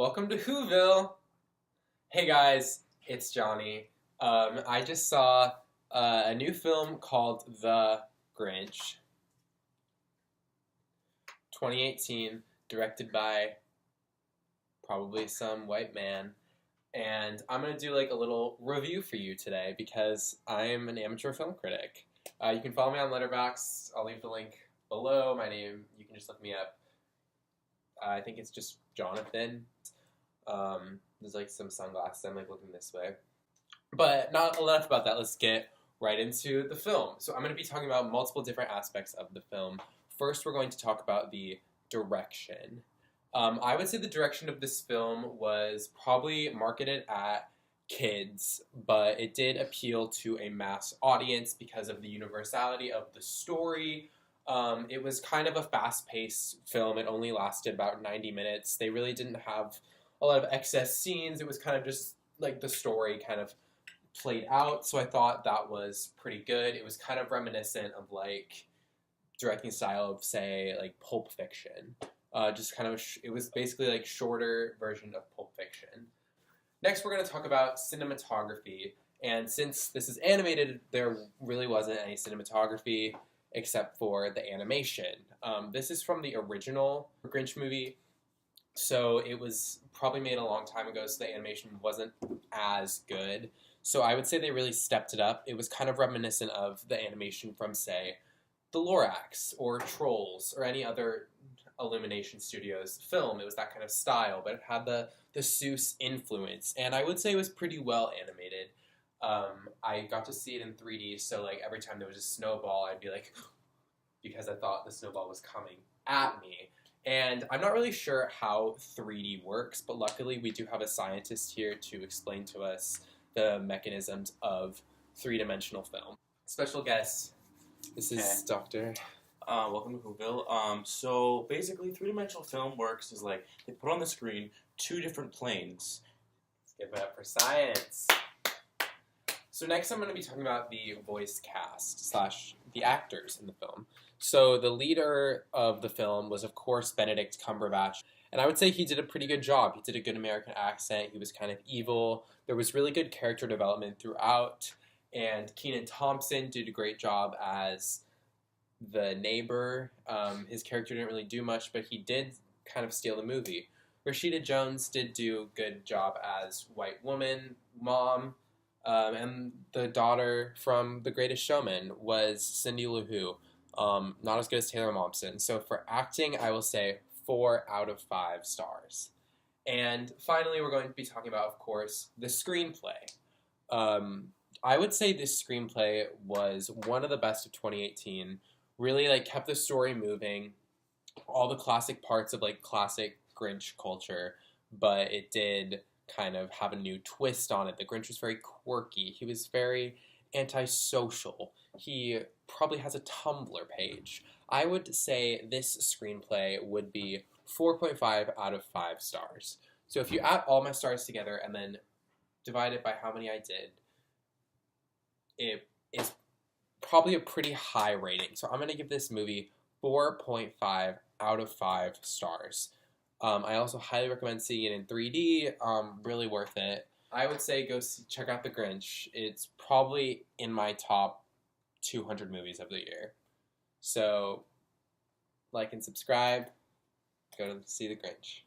Welcome to Whoville. Hey guys, it's Johnny. I just saw a new film called The Grinch, 2018, directed by probably some white man. And I'm going to do like a little review for you today because I'm an amateur film critic. You can follow me on Letterboxd. I'll leave the link below. My name, you can just look me up. I think it's just Jonathan. There's like some sunglasses. I'm like looking this way. But not enough about that. Let's get right into the film. So I'm going to be talking about multiple different aspects of the film. First, we're going to talk about the direction. I would say the direction of this film was probably marketed at kids, but it did appeal to a mass audience because of the universality of the story. It was kind of a fast-paced film. It only lasted about 90 minutes. They really didn't have a lot of excess scenes. It was kind of just like the story kind of played out, so I thought that was pretty good. It was kind of reminiscent of like directing style of, say, like Pulp Fiction. Just kind of, it was basically like shorter version of Pulp Fiction. Next, we're going to talk about cinematography. And since this is animated, there really wasn't any cinematography except for the animation. This is from the original Grinch movie, so it was probably made a long time ago, so the animation wasn't as good. So I would say they really stepped it up. It was kind of reminiscent of the animation from, say, The Lorax or Trolls or any other Illumination Studios film. It was that kind of style, but it had the Seuss influence, and I would say it was pretty well animated. I got to see it in 3D, so like every time there was a snowball, I'd be like, because I thought the snowball was coming at me. And I'm not really sure how 3D works, but luckily we do have a scientist here to explain to us the mechanisms of three-dimensional film. Special guest, this is Dr. Welcome to Whoville. So basically, three-dimensional film works is like they put on the screen two different planes. Let's give it up for science. So next I'm going to be talking about the voice cast / the actors in the film. So the leader of the film was, of course, Benedict Cumberbatch. And I would say he did a pretty good job. He did a good American accent. He was kind of evil. There was really good character development throughout. And Kenan Thompson did a great job as the neighbor. His character didn't really do much, but he did kind of steal the movie. Rashida Jones did do a good job as white woman, mom. And the daughter from The Greatest Showman was Cindy Lou Who. Not as good as Taylor Momsen. So for acting, I will say 4 out of 5 stars. And finally, we're going to be talking about, of course, the screenplay. I would say this screenplay was one of the best of 2018. Really, like, kept the story moving. All the classic parts of, like, classic Grinch culture. But it did kind of have a new twist on it. The Grinch was very quirky. He was very antisocial. He probably has a Tumblr page. I would say this screenplay would be 4.5 out of 5 stars. So if you add all my stars together and then divide it by how many I did, it is probably a pretty high rating. So I'm going to give this movie 4.5 out of 5 stars. I also highly recommend seeing it in 3D. Really worth it. I would say go check out The Grinch. It's probably in my top 200 movies of the year. So, like and subscribe. Go to see The Grinch.